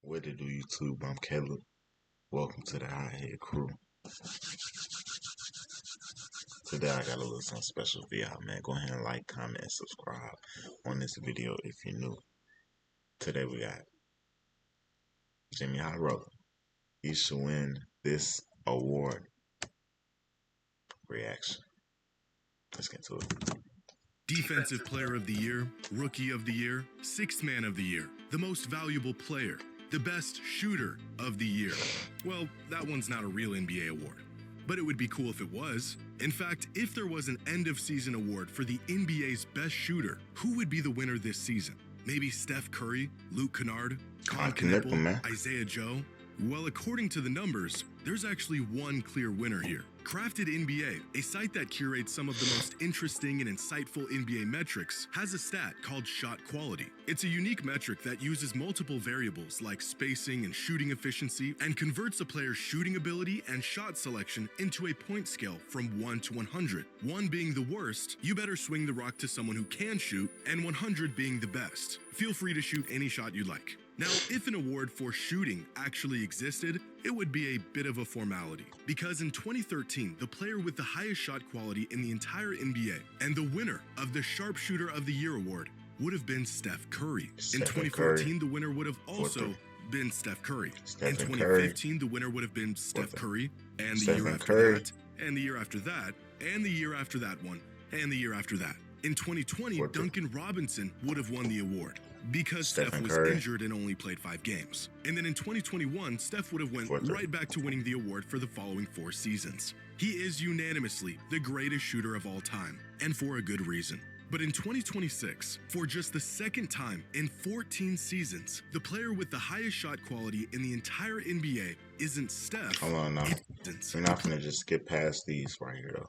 What to do, YouTube? I'm Caleb. Welcome to the High Head Crew. Today I got a little something special for y'all, man. Go ahead and like, comment, and subscribe on this video if you're new. Today we got Jxmyhighroller. He should win this award. Reaction. Let's get to it. Defensive Player of the Year, Rookie of the Year, Sixth Man of the Year, the Most Valuable Player, the Best Shooter of the Year. Well, that one's not a real NBA award, but it would be cool if it was. In fact, if there was an end-of-season award for the NBA's best shooter, who would be the winner this season? Maybe Steph Curry, Luke Kennard, Con Knippel, Isaiah Joe? Well, according to the numbers, there's actually one clear winner here. Crafted NBA, a site that curates some of the most interesting and insightful NBA metrics, has a stat called shot quality. It's a unique metric that uses multiple variables like spacing and shooting efficiency and converts a player's shooting ability and shot selection into a point scale from 1 to 100. 1 being the worst, you better swing the rock to someone who can shoot, and 100 being the best. Feel free to shoot any shot you like. Now, if an award for shooting actually existed, it would be a bit of a formality, because in 2013, the player with the highest shot quality in the entire NBA and the winner of the Sharpshooter of the Year award would have been Steph Curry. In 2014, the winner would have also been Steph Curry. In 2015, the winner would have been Steph Curry, and the year after that, and the year after that, and the year after that one, and the year after that. In 2020, Duncan Robinson would have won the award, because Steph was injured and only played 5 games. And then in 2021, Steph would have went right back to winning the award for the following 4 seasons. He is unanimously the greatest shooter of all time, and for a good reason. But in 2026, for just the second time in 14 seasons, the player with the highest shot quality in the entire NBA isn't Steph. Hold on now. We're not gonna just skip past these right here though.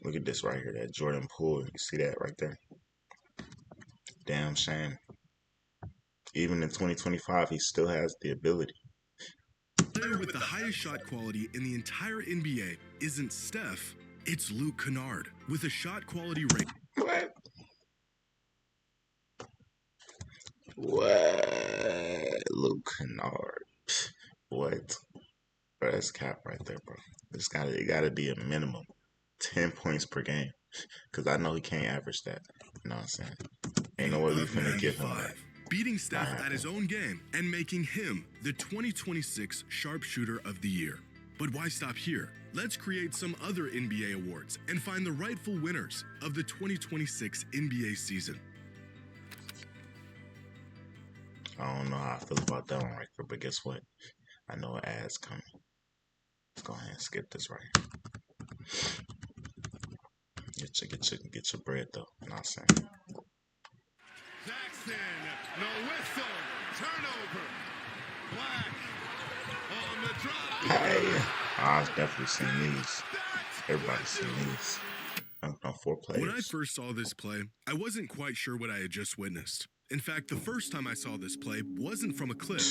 Look at this right here, that Jordan Poole. You see that right there? Damn shame. Even in 2025, he still has the ability. The player with the highest shot quality in the entire NBA isn't Steph, it's Luke Kennard, with a shot quality rate. What? Luke Kennard. What? Bro, that's cap right there, bro. It gotta be a minimum 10 points per game. Cause I know he can't average that. You know what I'm saying? Ain't no way we finna give him that. Beating Steph at his own game and making him the 2026 Sharpshooter of the Year. But why stop here? Let's create some other NBA awards and find the rightful winners of the 2026 NBA season. I don't know how I feel about that one right there, but guess what? I know an ad's coming. Let's go ahead and skip this right here. Get your bread though. You know what I'm saying? Jackson, no whistle, turnover. Black on the drop. Hey, I've definitely seen these. Everybody's seen these. On 4 players. When I first saw this play, I wasn't quite sure what I had just witnessed. In fact, the first time I saw this play wasn't from a clip.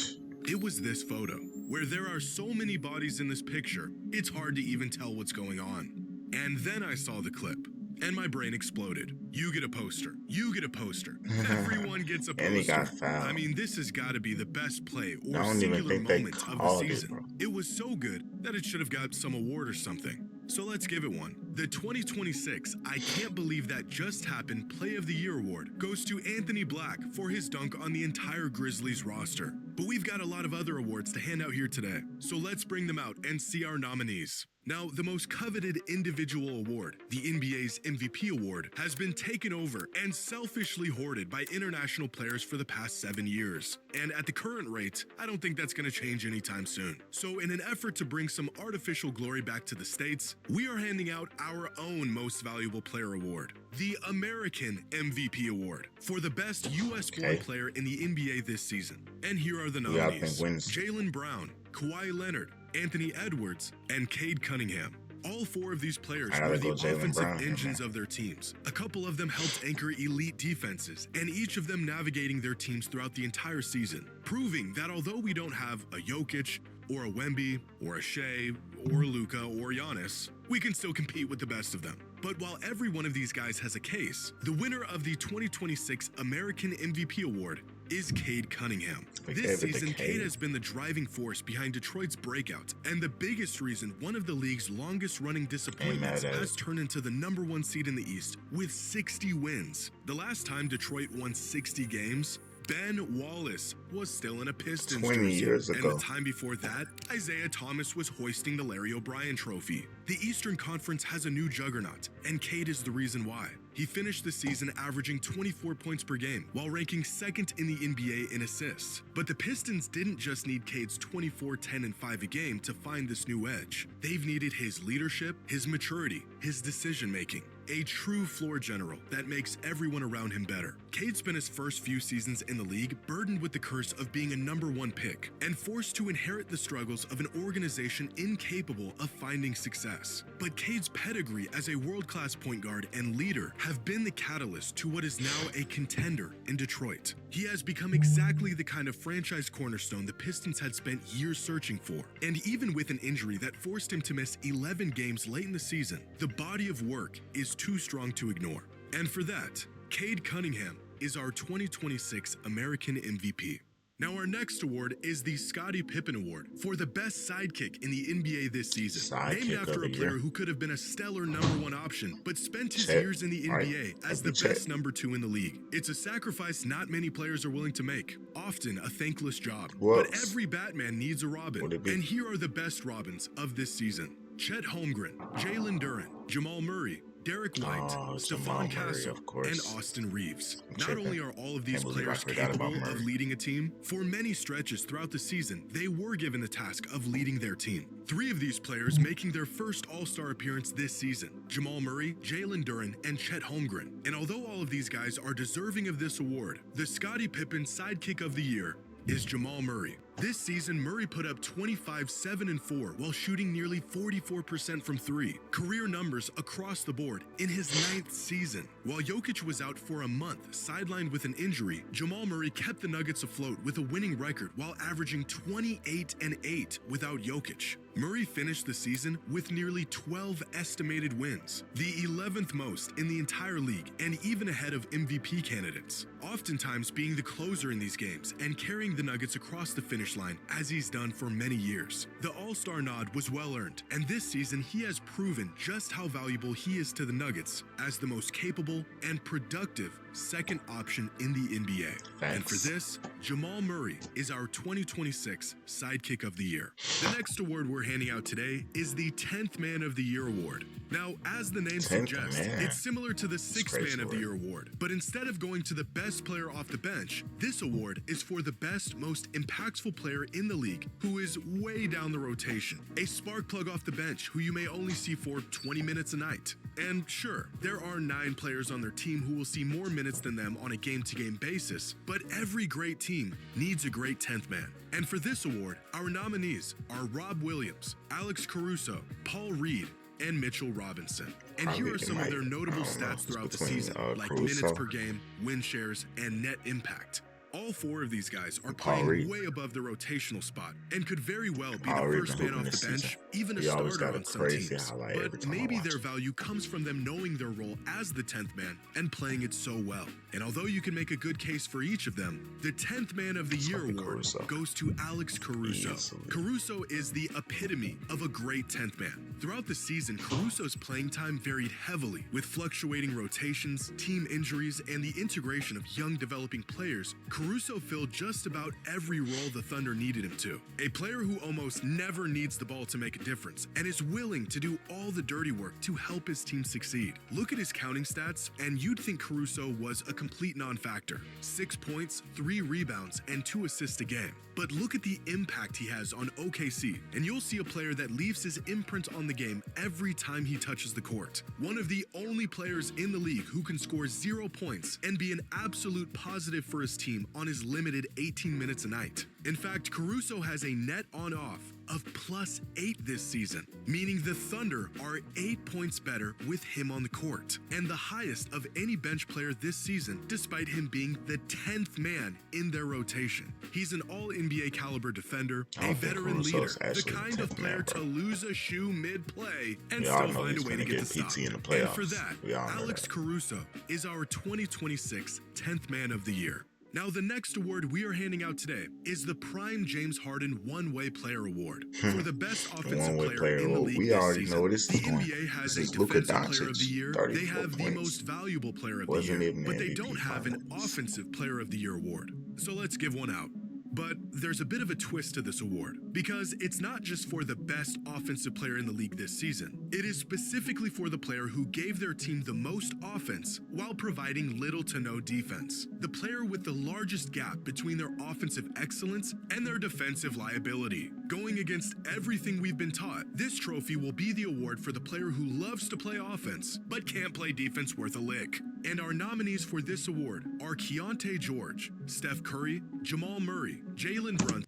It was this photo, where there are so many bodies in this picture, it's hard to even tell what's going on. And then I saw the clip, and my brain exploded. You get a poster. You get a poster. Everyone gets a poster. And he got fouled. I mean, this has got to be the best play or I don't singular even think moment they of the called season. It was so good that it should have got some award or something. So let's give it one. The 2026 I Can't Believe That Just Happened Play of the Year award goes to Anthony Black for his dunk on the entire Grizzlies roster. But we've got a lot of other awards to hand out here today, so let's bring them out and see our nominees. Now, the most coveted individual award, the NBA's MVP award, has been taken over and selfishly hoarded by international players for the past 7 years. And at the current rate, I don't think that's going to change anytime soon. So in an effort to bring some artificial glory back to the States, we are handing out our own Most Valuable Player award, the American MVP award, for the best U.S.-born player in the NBA this season. And here are the nominees: Jaylen Brown, Kawhi Leonard, Anthony Edwards, and Cade Cunningham. All 4 of these players are the offensive engines of their teams. A couple of them helped anchor elite defenses, and each of them navigating their teams throughout the entire season, proving that although we don't have a Jokic, or a Wemby, or a Shea, or Luka, or Giannis, we can still compete with the best of them. But while every one of these guys has a case, the winner of the 2026 American MVP Award is Cade Cunningham. We This gave it to season, Cade Cade. has been the driving force behind Detroit's breakout, and the biggest reason one of the league's longest-running disappointments mad at has it. turned into the #1 seed in the East with 60 wins. The last time Detroit won 60 games, Ben Wallace was still in a Pistons 20 jersey. years And ago. the time before that, Isaiah Thomas was hoisting the Larry O'Brien trophy. The Eastern Conference has a new juggernaut, and Cade is the reason why. He finished the season averaging 24 points per game, while ranking second in the NBA in assists. But the Pistons didn't just need Cade's 24, 10, and 5 a game to find this new edge. They've needed his leadership, his maturity, his decision-making. A true floor general that makes everyone around him better. Cade spent his first few seasons in the league burdened with the curse of being a #1 pick and forced to inherit the struggles of an organization incapable of finding success. But Cade's pedigree as a world-class point guard and leader have been the catalyst to what is now a contender in Detroit. He has become exactly the kind of franchise cornerstone the Pistons had spent years searching for. And even with an injury that forced him to miss 11 games late in the season, the body of work is too strong to ignore. And for that, Cade Cunningham is our 2026 American MVP. Now our next award is the Scottie Pippen Award for the best sidekick in the NBA this season. Sidekick Named after of a the player year. who could have been a stellar #1 option, but spent his Chet. years in the Right. NBA as That'd the be Chet. best #2 in the league. It's a sacrifice not many players are willing to make, often a thankless job. But Whoops. every Batman needs a Robin, Would it be? and here are the best Robins of this season. Chet Holmgren, Jalen Duren, Jamal Murray, Derek White, Oh, Jamal Stephon Murray, Castle, of course. and Austin Reeves. I'm Not tripping. only are all of these Can't believe I players forgot about capable of Murray. leading a team, for many stretches throughout the season, they were given the task of leading their team. 3 of these players making their first All-Star appearance this season: Jamal Murray, Jalen Duren, and Chet Holmgren. And although all of these guys are deserving of this award, the Scottie Pippen Sidekick of the Year is Jamal Murray. This season, Murray put up 25, 7, and 4 while shooting nearly 44% from 3. Career numbers across the board in his 9th season. While Jokic was out for a month, sidelined with an injury, Jamal Murray kept the Nuggets afloat with a winning record while averaging 28 and 8 without Jokic. Murray finished the season with nearly 12 estimated wins, the 11th most in the entire league and even ahead of MVP candidates, oftentimes being the closer in these games and carrying the Nuggets across the finish line as he's done for many years. The All-Star nod was well earned, and this season he has proven just how valuable he is to the Nuggets as the most capable and productive second option in the NBA. And for Thanks. this, Jamal Murray is our 2026 Sidekick of the Year. The next award we're handing out today is the 10th Man of the Year award. Now, as the name 10th suggests, man. it's similar to the 6th crazy Man of the word. Year award, but instead of going to the best player off the bench, this award is for the best, most impactful player in the league who is way down the rotation. A spark plug off the bench who you may only see for 20 minutes a night. And sure, there are 9 players on their team who will see more minutes than them on a game-to-game basis, but every great team needs a great 10th man. And for this award, our nominees are Rob Williams, Alex Caruso, Paul Reed, and Mitchell Robinson. And here Probably are some of their might- notable I don't know, stats it's throughout the between, season, like Caruso. minutes per game, win shares, and net impact. All 4 of these guys are Paul playing Reed. way above the rotational spot and could very well be Paul the Reed first been man hooping off the this bench, season. even a He always starter got a on some crazy teams. highlight every But time I maybe watch their it. value comes from them knowing their role as the 10th man and playing it so well. And although you can make a good case for each of them, the 10th Man of the Year Fucking award Caruso. goes to Alex Caruso. Easily. Caruso is the epitome of a great 10th man. Throughout the season, Caruso's playing time varied heavily with fluctuating rotations, team injuries, and the integration of young developing players. Caruso filled just about every role the Thunder needed him to. A player who almost never needs the ball to make a difference and is willing to do all the dirty work to help his team succeed. Look at his counting stats, and you'd think Caruso was a complete non-factor. 6 points, 3 rebounds, and 2 assists a game. But look at the impact he has on OKC, and you'll see a player that leaves his imprint on the game every time he touches the court. One of the only players in the league who can score 0 points and be an absolute positive for his team on his limited 18 minutes a night. In fact, Caruso has a net on-off of +8 this season, meaning the Thunder are 8 points better with him on the court, and the highest of any bench player this season, despite him being the 10th man in their rotation. He's an all-NBA caliber defender, I a don't think veteran Caruso's leader, the actually the kind of 10th player man, to bro. lose a shoe mid-play and We all still know find he's a way to gonna get get the stop. PT in the And for playoffs. that, We all know Alex that. Caruso is our 2026 10th Man of the Year. Now, the next award we are handing out today is the Prime James Harden One-Way Player Award for the best offensive One-way player player. in the Well, league we this already season. know where this The is going. NBA has This a is Luka Defensive Player Doncic, of the Year, 34 they have the points. Most Valuable Player of the Wasn't Year, even but they MVP don't have an finals. Offensive Player of the Year award. So let's give one out. But there's a bit of a twist to this award, because it's not just for the best offensive player in the league this season. It is specifically for the player who gave their team the most offense while providing little to no defense. The player with the largest gap between their offensive excellence and their defensive liability. Going against everything we've been taught, this trophy will be the award for the player who loves to play offense but can't play defense worth a lick. And our nominees for this award are Keontae George, Steph Curry, Jamal Murray, Jalen Brunson.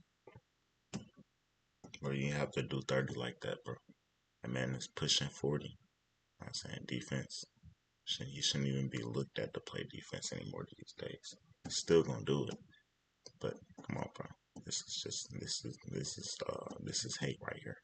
Bro, you have to do 30 like that, bro. That man is pushing 40. I'm saying defense. He shouldn't even be looked at to play defense anymore these days. He's still gonna do it. But come on, bro. This is hate right here.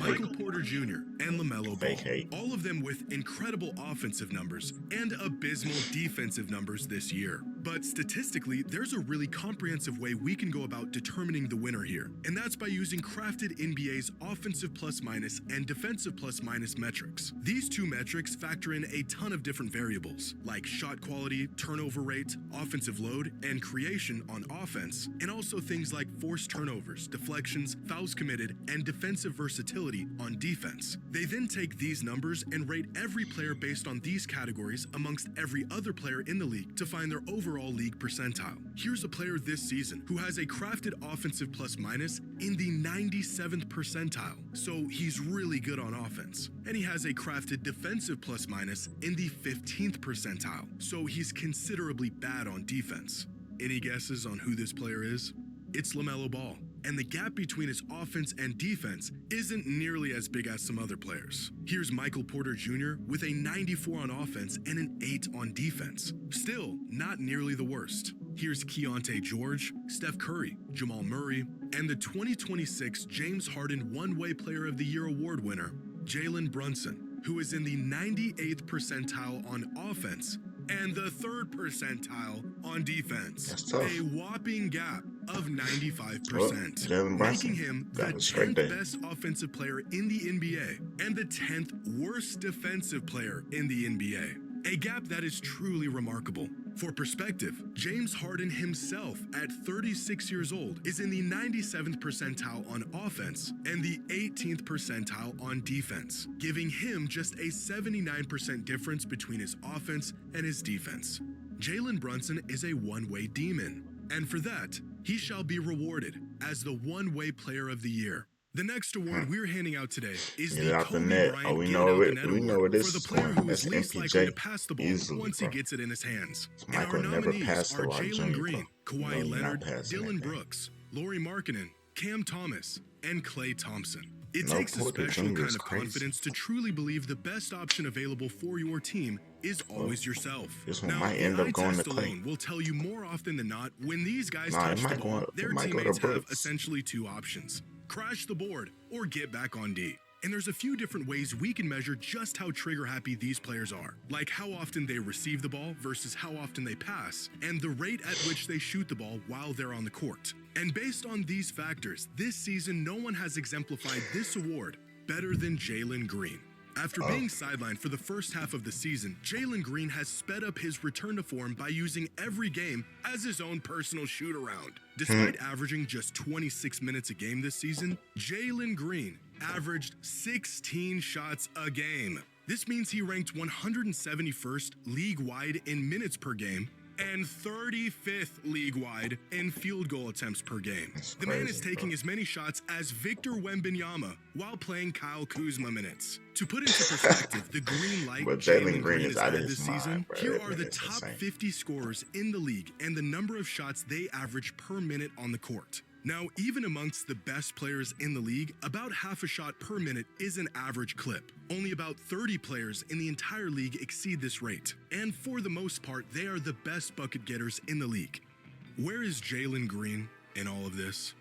Michael Porter Jr. and LaMelo Fake Ball, hate. all of them with incredible offensive numbers and abysmal defensive numbers this year. But statistically, there's a really comprehensive way we can go about determining the winner here, and that's by using crafted NBA's offensive plus-minus and defensive plus-minus metrics. These two metrics factor in a ton of different variables, like shot quality, turnover rate, offensive load, and creation on offense, and also things like forced turnovers, deflections, fouls committed, and defensive versatility on defense. They then take these numbers and rate every player based on these categories amongst every other player in the league to find their overall league percentile. Here's a player this season who has a crafted offensive plus-minus in the 97th percentile, so he's really good on offense. And he has a crafted defensive plus-minus in the 15th percentile, so he's considerably bad on defense. Any guesses on who this player is? It's LaMelo Ball. And the gap between his offense and defense isn't nearly as big as some other players. Here's Michael Porter Jr. with a 94 on offense and an 8 on defense. Still, not nearly the worst. Here's Keontae George, Steph Curry, Jamal Murray, and the 2026 James Harden One-Way Player of the Year award winner, Jalen Brunson, who is in the 98th percentile on offense and the 3rd percentile on defense. That's tough. A whopping gap of 95%, Well, Jalen Brunson making him the got a straight 10th day. best offensive player in the NBA and the 10th worst defensive player in the NBA. A gap that is truly remarkable. For perspective, James Harden himself, at 36 years old, is in the 97th percentile on offense and the 18th percentile on defense, giving him just a 79% difference between his offense and his defense. Jalen Brunson is a one-way demon, and for that, he shall be rewarded as the One-Way Player of the Year. The next award we're handing out today is Get the out the Kobe net. Bryant Oh, we Get know It Out where- the Net we know Award where this for the is player going. who is That's least MPJ. likely to pass the ball Easily, once bro. he gets it in his hands. And Michael our never nominees passed the are Watt Jalen Jr., Green, bro. Kawhi No, you're not Leonard, passing Dylan anything. Brooks, Lauri Markkanen, Cam Thomas, and Klay Thompson. It No, takes a Porter special Jr. kind is of crazy. confidence to truly believe the best option available for your team is always yourself. This one Now, might the end up eye going test to Klay. alone will tell you more often than not when these guys Nah, it touch the might ball, go- it their might go to teammates have Brooks. essentially two options: crash the board or get back on D. And there's a few different ways we can measure just how trigger happy these players are, like how often they receive the ball versus how often they pass, and the rate at which they shoot the ball while they're on the court. And based on these factors, this season no one has exemplified this award better than Jalen Green. After being sidelined for the first half of the season, Jalen Green has sped up his return to form by using every game as his own personal shoot-around. Despite averaging just 26 minutes a game this season, Jalen Green averaged 16 shots a game. This means he ranked 171st league-wide in minutes per game and 35th league-wide in field goal attempts per game. The man is taking as many shots as Victor Wembanyama while playing Kyle Kuzma minutes. To put into perspective the green light But Jalen Green is has out of had his this mind, season, bro. here That are the man is top insane. 50 scorers in the league and the number of shots they average per minute on the court. Now, even amongst the best players in the league, about half a shot per minute is an average clip. Only about 30 players in the entire league exceed this rate. And for the most part, they are the best bucket getters in the league. Where is Jalen Green in all of this?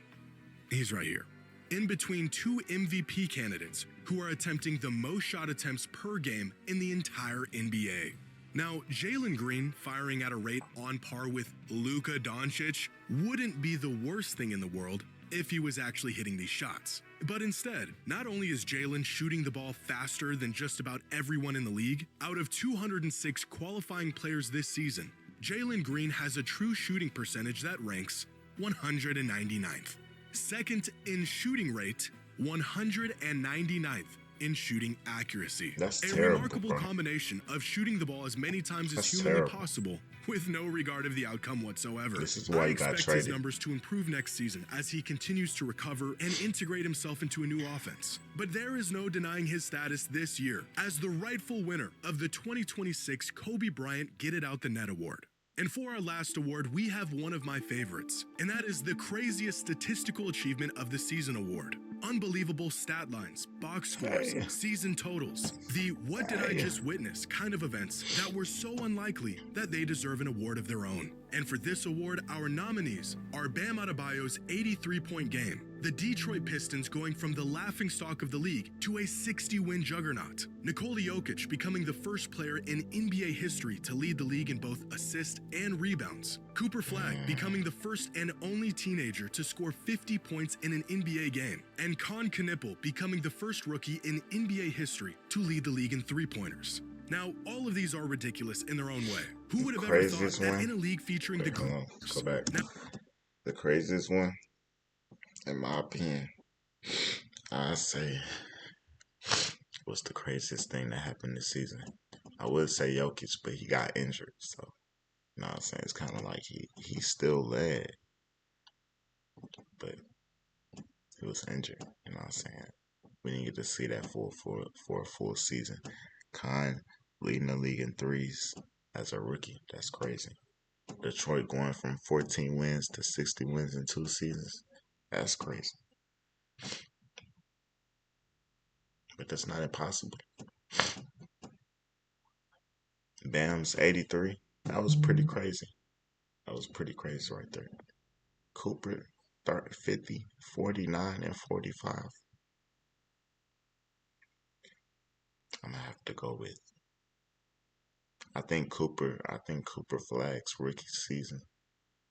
He's right here, in between two MVP candidates who are attempting the most shot attempts per game in the entire NBA. Now, Jalen Green firing at a rate on par with Luka Doncic wouldn't be the worst thing in the world if he was actually hitting these shots. But instead, not only is Jalen shooting the ball faster than just about everyone in the league, out of 206 qualifying players this season, Jalen Green has a true shooting percentage that ranks 199th. Second in shooting rate, 199th in shooting accuracy. That's a terrible, remarkable bro. combination of shooting the ball as many times as That's humanly terrible. possible with no regard of the outcome whatsoever. This is why I he got expect his traded. numbers to improve next season as he continues to recover and integrate himself into a new offense. But there is no denying his status this year as the rightful winner of the 2026 Kobe Bryant Get It Out the Net Award. And for our last award, we have one of my favorites, and that is the craziest statistical achievement of the season award. Unbelievable stat lines, box scores, Hey. season totals, the what did I just witness kind of events that were so unlikely that they deserve an award of their own. And for this award, our nominees are Bam Adebayo's 83-point game, the Detroit Pistons going from the laughingstock of the league to a 60-win juggernaut, Nikola Jokic becoming the first player in NBA history to lead the league in both assists and rebounds, Cooper Flagg becoming the first and only teenager to score 50 points in an NBA game, and Con Knipple becoming the first rookie in NBA history to lead the league in three-pointers. Now, all of these are ridiculous in their own way. Who would have ever thought Craziest that one? in a league featuring Wait, the hold on. Clippers, Go back. now, The craziest one, in my opinion, I say, was the craziest thing that happened this season. I would say Jokic, but he got injured, so you know what I'm saying? It's kind of like he still led, but he was injured. You know what I'm saying? We didn't get to see that for a full season. Khan leading the league in threes as a rookie. That's crazy. Detroit going from 14 wins to 60 wins in 2 seasons. That's crazy. But that's not impossible. Bam's 83. That was pretty crazy. That was pretty crazy right there. Cooper 30, 50, 49, and 45. I'm gonna have to go with. I think Cooper Flagg's rookie season.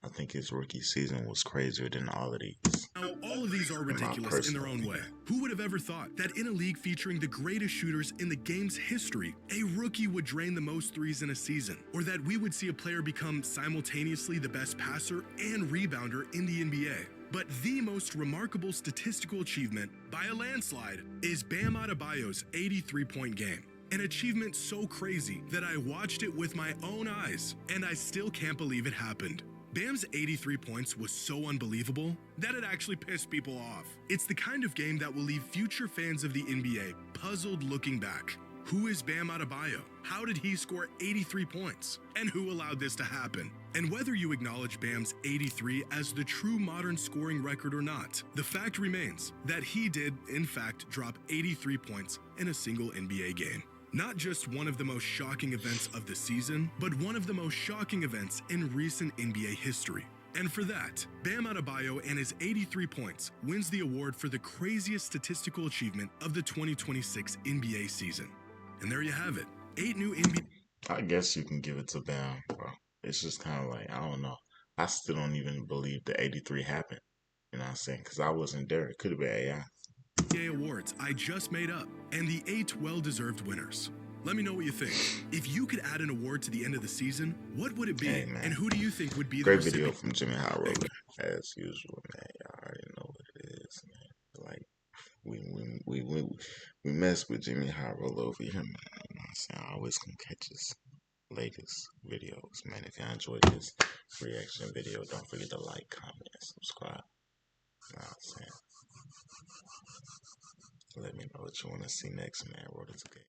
I think his rookie season was crazier than all of these. now, all of these are ridiculous in their own way. Who would have ever thought that in a league featuring the greatest shooters in the game's history, a rookie would drain the most threes in a season? Or that we would see a player become simultaneously the best passer and rebounder in the NBA? But the most remarkable statistical achievement, by a landslide, is Bam Adebayo's 83-point game. An achievement so crazy that I watched it with my own eyes, and I still can't believe it happened. Bam's 83 points was so unbelievable that it actually pissed people off. It's the kind of game that will leave future fans of the NBA puzzled looking back. Who is Bam Adebayo? How did he score 83 points? And who allowed this to happen? And whether you acknowledge Bam's 83 as the true modern scoring record or not, the fact remains that he did, in fact, drop 83 points in a single NBA game. Not just one of the most shocking events of the season, but one of the most shocking events in recent NBA history. And for that, Bam Adebayo and his 83 points wins the award for the craziest statistical achievement of the 2026 NBA season. And there you have it. 8 new NBA... I guess you can give it to Bam, bro. It's just kind of like, I don't know. I still don't even believe the 83 happened. You know what I'm saying? Because I wasn't there. It could have been AI. awards I just made up, and the 8 well-deserved winners. Let me know what you think. If you could add an award to the end of the season, what would it be? Hey, man. And who do you think would be the Great recipient? video from Jxmyhighroller, as usual, man. Y'all already know what it is, man. Like, we mess with Jxmyhighroller over here, man. You know what I'm saying? I always come catch his latest videos, man. If y'all enjoyed this reaction video, don't forget to like, comment, and subscribe. You know what I'm saying? Let me know what you want to see next, man. Road to the game.